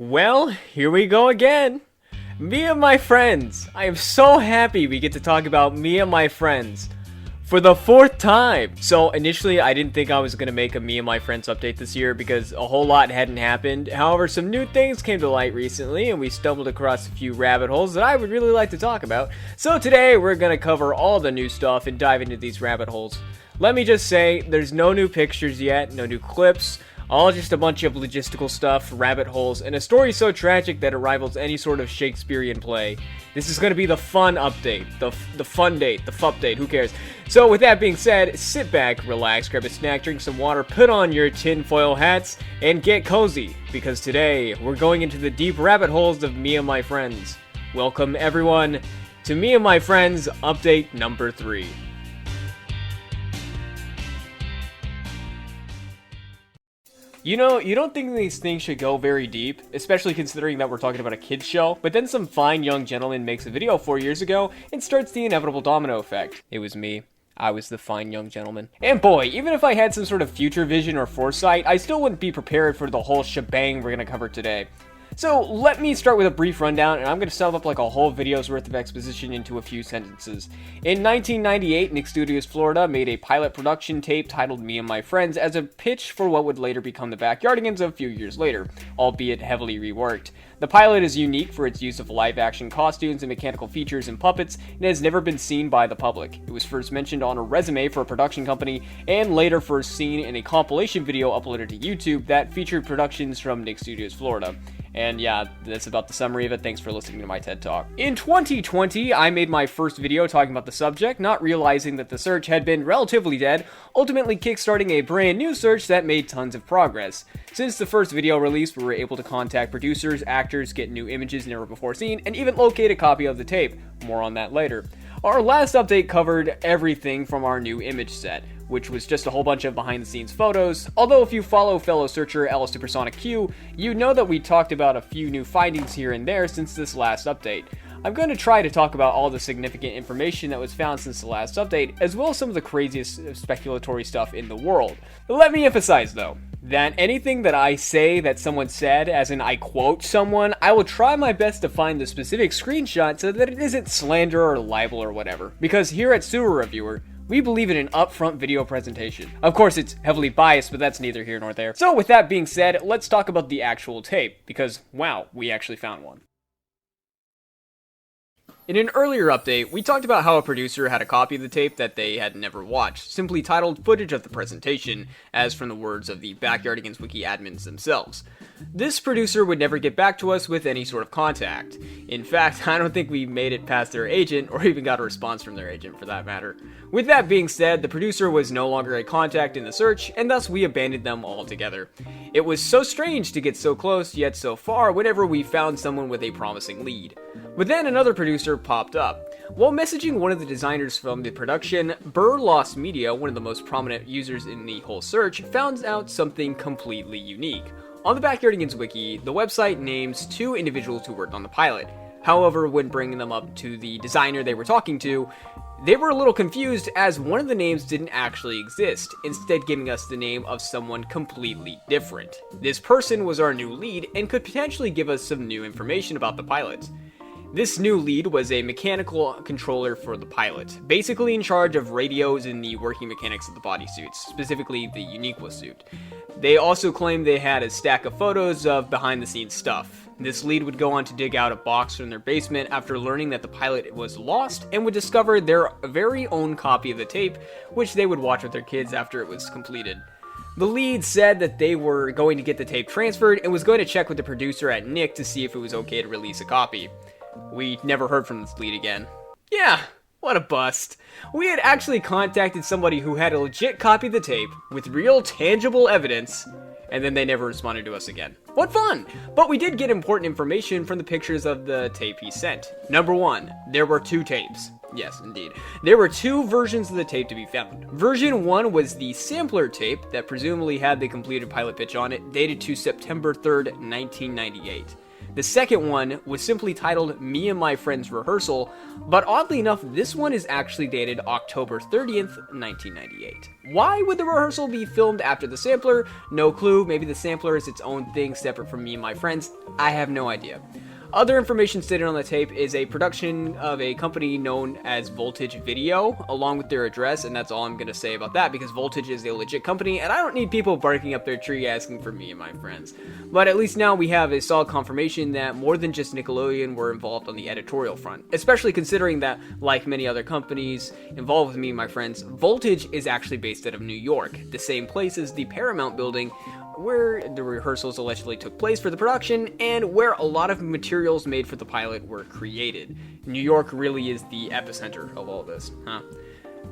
Well, here we go again. Me and my friends. I am so happy we get to talk about Me and My Friends for the fourth time. So initially I didn't think I was going to make a Me and My Friends update this year because a whole lot hadn't happened. However, some new things came to light recently and we stumbled across a few rabbit holes that I would really like to talk about. So today we're going to cover all the new stuff and dive into these rabbit holes. Let me just say, there's no new pictures yet, no new clips. All just a bunch of logistical stuff, rabbit holes, and a story so tragic that it rivals any sort of Shakespearean play. This is going to be the fun update, the fun date, the fupdate, who cares? So with that being said, sit back, relax, grab a snack, drink some water, put on your tinfoil hats, and get cozy, because today we're going into the deep rabbit holes of Me and My Friends. Welcome everyone to Me and My Friends update number 3. You know, you don't think these things should go very deep, especially considering that we're talking about a kid's show, but then some fine young gentleman makes a video 4 years ago and starts the inevitable domino effect. It was me. I was the fine young gentleman. And boy, even if I had some sort of future vision or foresight, I still wouldn't be prepared for the whole shebang we're gonna cover today. So let me start with a brief rundown, and I'm going to sum up like a whole video's worth of exposition into a few sentences. In 1998, Nick Studios Florida made a pilot production tape titled Me and My Friends as a pitch for what would later become the Backyardigans a few years later, albeit heavily reworked. The pilot is unique for its use of live-action costumes and mechanical features and puppets, and has never been seen by the public. It was first mentioned on a resume for a production company, and later first seen in a compilation video uploaded to YouTube that featured productions from Nick Studios Florida. And yeah, that's about the summary of it. Thanks for listening to my TED Talk. In 2020, I made my first video talking about the subject, not realizing that the search had been relatively dead, ultimately kickstarting a brand new search that made tons of progress. Since the first video release, we were able to contact producers, actors, get new images never before seen, and even locate a copy of the tape. More on that later. Our last update covered everything from our new image set, which was just a whole bunch of behind-the-scenes photos. Although if you follow fellow searcher LSuperSonicQ, you know that we talked about a few new findings here and there since this last update. I'm going to try to talk about all the significant information that was found since the last update, as well as some of the craziest speculatory stuff in the world. Let me emphasize, though, that anything that I say that someone said, as in I quote someone, I will try my best to find the specific screenshot so that it isn't slander or libel or whatever. Because here at Sewer Reviewer, we believe in an upfront video presentation. Of course, it's heavily biased, but that's neither here nor there. So with that being said, let's talk about the actual tape, because wow, we actually found one. In an earlier update, we talked about how a producer had a copy of the tape that they had never watched, simply titled Footage of the Presentation, as from the words of the Backyardigans Wiki admins themselves. This producer would never get back to us with any sort of contact. In fact, I don't think we made it past their agent, or even got a response from their agent for that matter. With that being said, the producer was no longer a contact in the search, and thus we abandoned them altogether. It was so strange to get so close, yet so far, whenever we found someone with a promising lead. But then another producer popped up. While messaging one of the designers from the production, Burr Lost Media, one of the most prominent users in the whole search, found out something completely unique. On the Backyardigans Wiki, the website names 2 individuals who worked on the pilot. However, when bringing them up to the designer they were talking to, they were a little confused as one of the names didn't actually exist, instead giving us the name of someone completely different. This person was our new lead and could potentially give us some new information about the pilot. This new lead was a mechanical controller for the pilot, basically in charge of radios and the working mechanics of the bodysuits, specifically the Uniqua suit. They also claimed they had a stack of photos of behind-the-scenes stuff. This lead would go on to dig out a box from their basement after learning that the pilot was lost and would discover their very own copy of the tape, which they would watch with their kids after it was completed. The lead said that they were going to get the tape transferred and was going to check with the producer at Nick to see if it was okay to release a copy. We never heard from this lead again. Yeah, what a bust. We had actually contacted somebody who had a legit copy of the tape with real tangible evidence, and then they never responded to us again. What fun! But we did get important information from the pictures of the tape he sent. Number 1, there were 2 tapes. Yes, indeed. There were 2 versions of the tape to be found. Version 1 was the sampler tape that presumably had the completed pilot pitch on it, dated to September 3rd, 1998. The second one was simply titled Me and My Friends Rehearsal, but oddly enough, this one is actually dated October 30th, 1998. Why would the rehearsal be filmed after the sampler? No clue. Maybe the sampler is its own thing separate from Me and My Friends. I have no idea. Other information stated on the tape is a production of a company known as Voltage Video, along with their address, and that's all I'm going to say about that, because Voltage is a legit company, and I don't need people barking up their tree asking for Me and My Friends. But at least now we have a solid confirmation that more than just Nickelodeon were involved on the editorial front, especially considering that, like many other companies involved with Me and My Friends, Voltage is actually based out of New York, the same place as the Paramount building, where the rehearsals allegedly took place for the production, and where a lot of materials made for the pilot were created. New York really is the epicenter of all this, huh?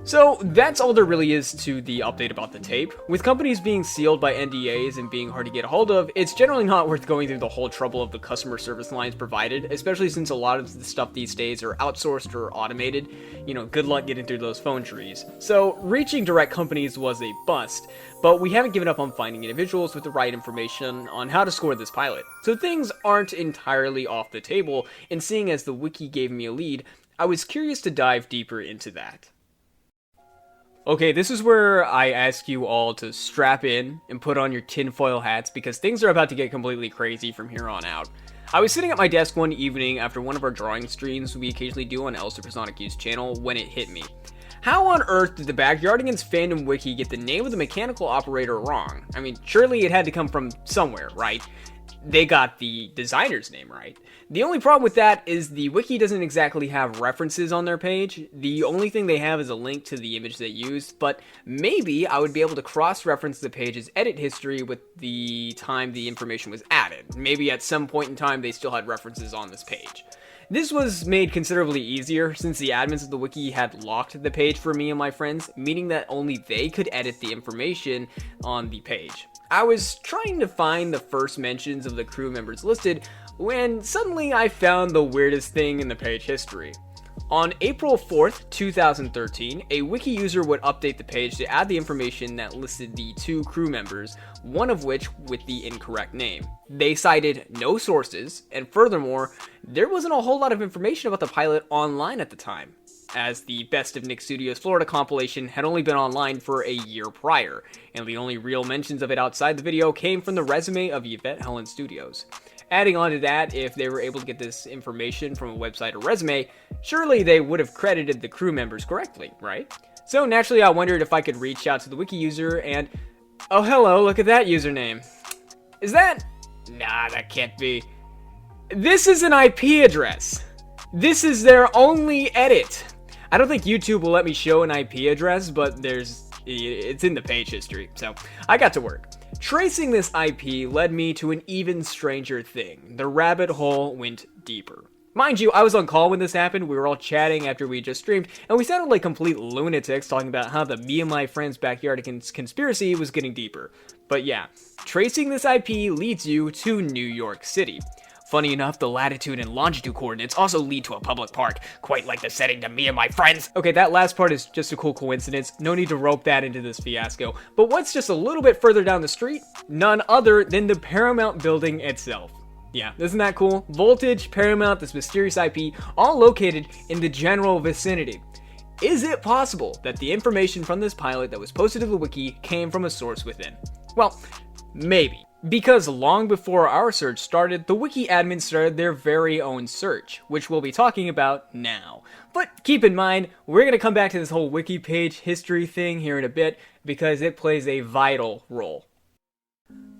So that's all there really is to the update about the tape. With companies being sealed by NDAs and being hard to get a hold of, it's generally not worth going through the whole trouble of the customer service lines provided, especially since a lot of the stuff these days are outsourced or automated. You know, good luck getting through those phone trees. So reaching direct companies was a bust, but we haven't given up on finding individuals with the right information on how to score this pilot. So things aren't entirely off the table, and seeing as the wiki gave me a lead, I was curious to dive deeper into that. Okay, this is where I ask you all to strap in and put on your tinfoil hats, because things are about to get completely crazy from here on out. I was sitting at my desk one evening after one of our drawing streams we occasionally do on LSuperSonicQ's channel when it hit me. How on earth did the Backyardigans fandom wiki get the name of the mechanical operator wrong? I mean, surely it had to come from somewhere, right? They got the designer's name right. The only problem with that is the wiki doesn't exactly have references on their page. The only thing they have is a link to the image they used, but maybe I would be able to cross-reference the page's edit history with the time the information was added. Maybe at some point in time they still had references on this page. This was made considerably easier since the admins of the wiki had locked the page for Me and My Friends, meaning that only they could edit the information on the page. I was trying to find the first mentions of the crew members listed when suddenly I found the weirdest thing in the page history. On April 4th, 2013, a wiki user would update the page to add the information that listed the two crew members, one of which with the incorrect name. They cited no sources, and furthermore, there wasn't a whole lot of information about the pilot online at the time, as the Best of Nick Studios Florida compilation had only been online for a year prior, and the only real mentions of it outside the video came from the resume of Yvette Helen Studios. Adding on to that, if they were able to get this information from a website or resume, surely they would have credited the crew members correctly, right? So naturally I wondered if I could reach out to the wiki user and, oh hello, look at that username. Is that? Nah, that can't be. This is an IP address. This is their only edit. I don't think YouTube will let me show an IP address, but it's in the page history, so I got to work. Tracing this IP led me to an even stranger thing. The rabbit hole went deeper. Mind you, I was on call when this happened. We were all chatting after we just streamed, and we sounded like complete lunatics talking about how the Me and My Friends Backyardigans conspiracy was getting deeper. But yeah, tracing this IP leads you to New York City. Funny enough, the latitude and longitude coordinates also lead to a public park, quite like the setting to Me and My Friends. Okay, that last part is just a cool coincidence. No need to rope that into this fiasco. But what's just a little bit further down the street? None other than the Paramount building itself. Yeah, isn't that cool? Voltage, Paramount, this mysterious IP, all located in the general vicinity. Is it possible that the information from this pilot that was posted to the wiki came from a source within? Well, maybe. Because long before our search started, the wiki admins started their very own search, which we'll be talking about now. But keep in mind, we're going to come back to this whole wiki page history thing here in a bit, because it plays a vital role.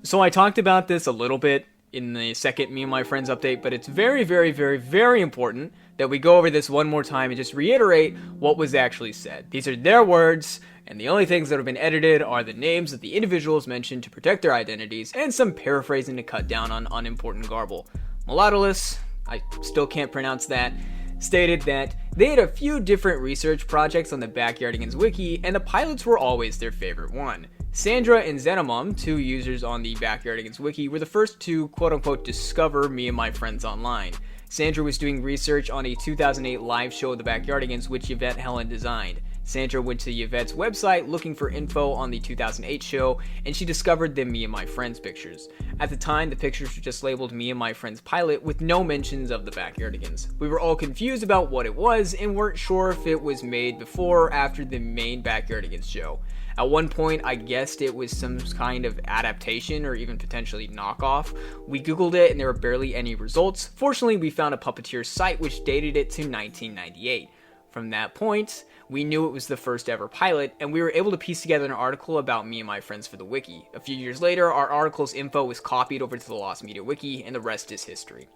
So I talked about this a little bit in the second Me and My Friends update, but it's very, very, very, very important that we go over this one more time and just reiterate what was actually said. These are their words, and the only things that have been edited are the names of the individuals mentioned to protect their identities, and some paraphrasing to cut down on unimportant garble. Mulatolus, I still can't pronounce that, stated that they had a few different research projects on the Backyardigans wiki, and the pilots were always their favorite one. Sandra and Xenomum, two users on the Backyardigans wiki, were the first to quote-unquote discover Me and My Friends online. Sandra was doing research on a 2008 live show of the Backyardigans, which Yvette Helen designed. Sandra went to Yvette's website looking for info on the 2008 show, and she discovered the Me and My Friends pictures. At the time, the pictures were just labeled Me and My Friends pilot with no mentions of the Backyardigans. We were all confused about what it was and weren't sure if it was made before or after the main Backyardigans show. At one point, I guessed it was some kind of adaptation or even potentially knockoff. We googled it and there were barely any results. Fortunately, we found a Puppeteer site which dated it to 1998. From that point, we knew it was the first ever pilot, and we were able to piece together an article about Me and My Friends for the Wiki. A few years later, our article's info was copied over to the Lost Media Wiki, and the rest is history.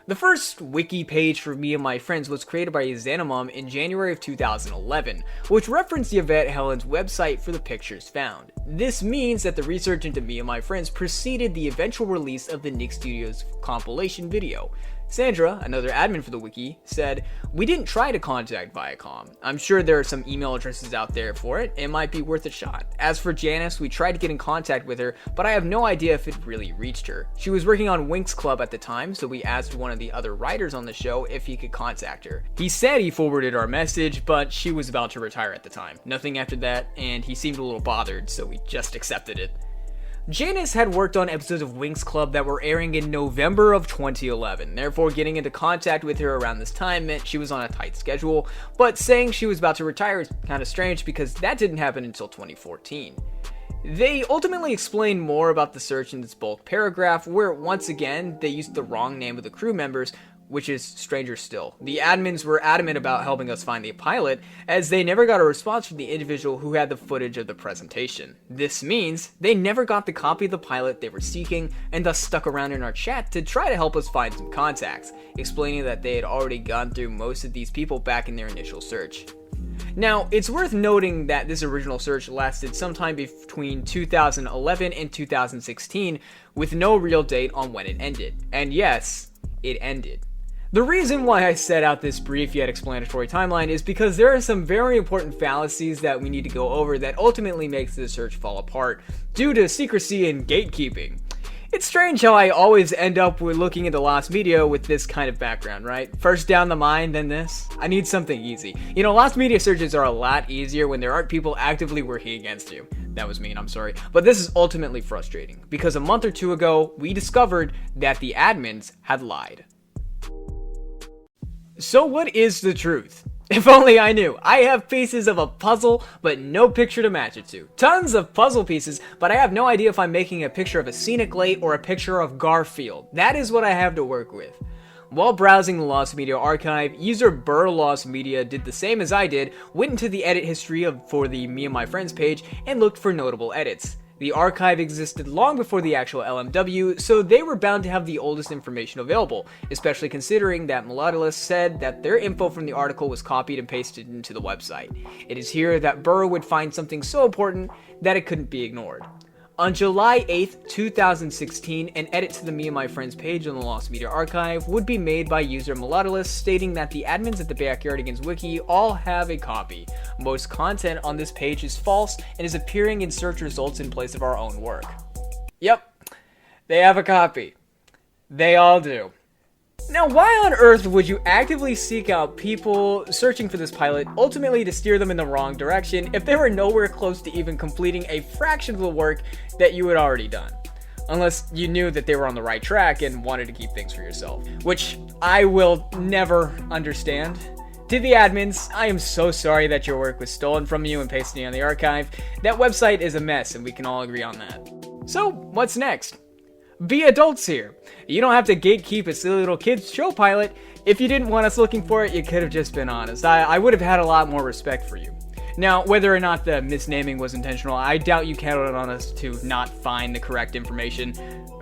The first wiki page for Me and My Friends was created by Xanamum in January of 2011, which referenced Yvette Helen's website for the pictures found. This means that the research into Me and My Friends preceded the eventual release of the Nick Studios compilation video. Sandra, another admin for the wiki, said, "We didn't try to contact Viacom. I'm sure there are some email addresses out there for it. It might be worth a shot. As for Janice, we tried to get in contact with her, but I have no idea if it really reached her. She was working on Winx Club at the time, so we asked one of the other writers on the show if he could contact her. He said he forwarded our message, but she was about to retire at the time. Nothing after that, and he seemed a little bothered, so we just accepted it." Janice had worked on episodes of Winx Club that were airing in November of 2011, therefore getting into contact with her around this time meant she was on a tight schedule, but saying she was about to retire is kind of strange because that didn't happen until 2014. They ultimately explained more about the search in this bulk paragraph, where once again, they used the wrong name of the crew members, which is stranger still. The admins were adamant about helping us find the pilot, as they never got a response from the individual who had the footage of the presentation. This means they never got the copy of the pilot they were seeking, and thus stuck around in our chat to try to help us find some contacts, explaining that they had already gone through most of these people back in their initial search. Now, it's worth noting that this original search lasted sometime between 2011 and 2016, with no real date on when it ended. And yes, it ended. The reason why I set out this brief yet explanatory timeline is because there are some very important fallacies that we need to go over that ultimately makes this search fall apart due to secrecy and gatekeeping. It's strange how I always end up with looking into Lost Media with this kind of background, right? First down the mind, then this. I need something easy. You know, Lost Media searches are a lot easier when there aren't people actively working against you. That was mean, I'm sorry. But this is ultimately frustrating, because a month or two ago, we discovered that the admins had lied. So what is the truth? If only I knew. I have pieces of a puzzle, but no picture to match it to. Tons of puzzle pieces, but I have no idea if I'm making a picture of a scenic lake or a picture of Garfield. That is what I have to work with. While browsing the Lost Media archive, user Burr Lost Media did the same as I did, went into the edit history for the Me and My Friends page, and looked for notable edits. The archive existed long before the actual LMW, so they were bound to have the oldest information available, especially considering that Melodilus said that their info from the article was copied and pasted into the website. It is here that Burr would find something so important that it couldn't be ignored. On July 8th, 2016, an edit to the Me and My Friends page on the Lost Media archive would be made by user Melodilus, stating that the admins at the Backyardigans wiki all have a copy. Most content on this page is false and is appearing in search results in place of our own work. Yep, they have a copy. They all do. Now, why on earth would you actively seek out people searching for this pilot, ultimately to steer them in the wrong direction, if they were nowhere close to even completing a fraction of the work that you had already done? Unless you knew that they were on the right track and wanted to keep things for yourself, which I will never understand. To the admins, I am so sorry that your work was stolen from you and pasted on the archive. That website is a mess, and we can all agree on that. So, what's next? Be adults here. You don't have to gatekeep a silly little kid's show pilot. If you didn't want us looking for it, you could have just been honest. I would have had a lot more respect for you. Now, whether or not the misnaming was intentional, I doubt you counted on us to not find the correct information,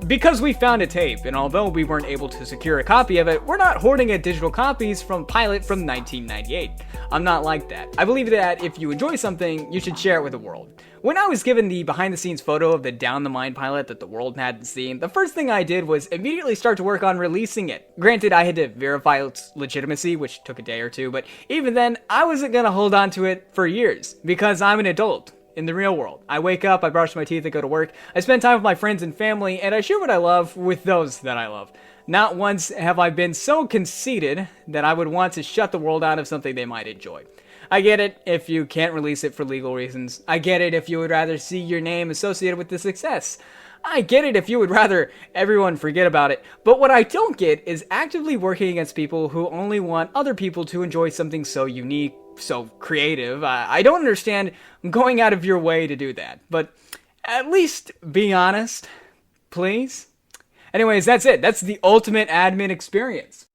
because we found a tape, and although we weren't able to secure a copy of it, we're not hoarding digital copies from pilot from 1998. I'm not like that. I believe that if you enjoy something, you should share it with the world. When I was given the behind-the-scenes photo of the Down the Mine pilot that the world hadn't seen, the first thing I did was immediately start to work on releasing it. Granted, I had to verify its legitimacy, which took a day or two, but even then, I wasn't gonna hold on to it for years, because I'm an adult. In the real world, I wake up, I brush my teeth, I go to work, I spend time with my friends and family, and I share what I love with those that I love. Not once have I been so conceited that I would want to shut the world out of something they might enjoy. I get it if you can't release it for legal reasons. I get it if you would rather see your name associated with the success. I get it if you would rather everyone forget about it. But what I don't get is actively working against people who only want other people to enjoy something so unique, so creative. I don't understand going out of your way to do that. But at least be honest, please. Anyways, that's it. That's the ultimate admin experience.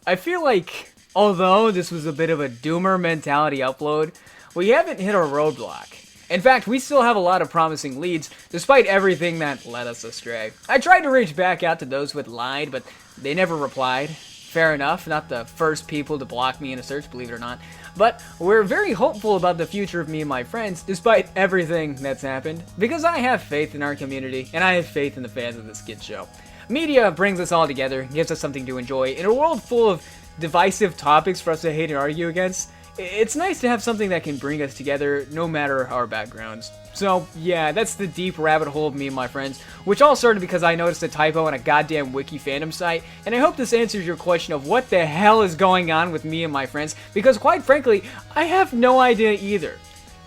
I feel like, although this was a bit of a doomer mentality upload, we haven't hit a roadblock. In fact, we still have a lot of promising leads, despite everything that led us astray. I tried to reach back out to those who had lied, but they never replied. Fair enough, not the first people to block me in a search, believe it or not. But we're very hopeful about the future of me and my friends, despite everything that's happened, because I have faith in our community, and I have faith in the fans of this kid show. Media brings us all together, gives us something to enjoy. In a world full of divisive topics for us to hate and argue against, it's nice to have something that can bring us together, no matter our backgrounds. So, yeah, that's the deep rabbit hole of me and my friends, which all started because I noticed a typo on a goddamn Wiki fandom site, and I hope this answers your question of what the hell is going on with me and my friends, because quite frankly, I have no idea either.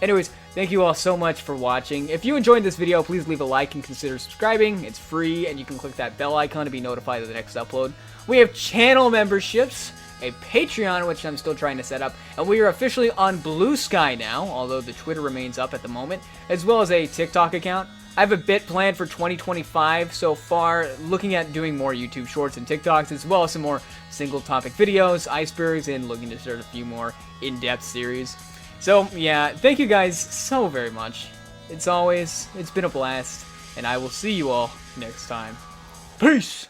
Anyways, thank you all so much for watching. If you enjoyed this video, please leave a like and consider subscribing. It's free, and you can click that bell icon to be notified of the next upload. We have channel memberships, a Patreon, which I'm still trying to set up, and we are officially on BlueSky now, although the Twitter remains up at the moment, as well as a TikTok account. I have a bit planned for 2025 so far, looking at doing more YouTube shorts and TikToks, as well as some more single topic videos, icebergs, and looking to start a few more in-depth series. So, yeah, thank you guys so very much. It's been a blast, and I will see you all next time. Peace!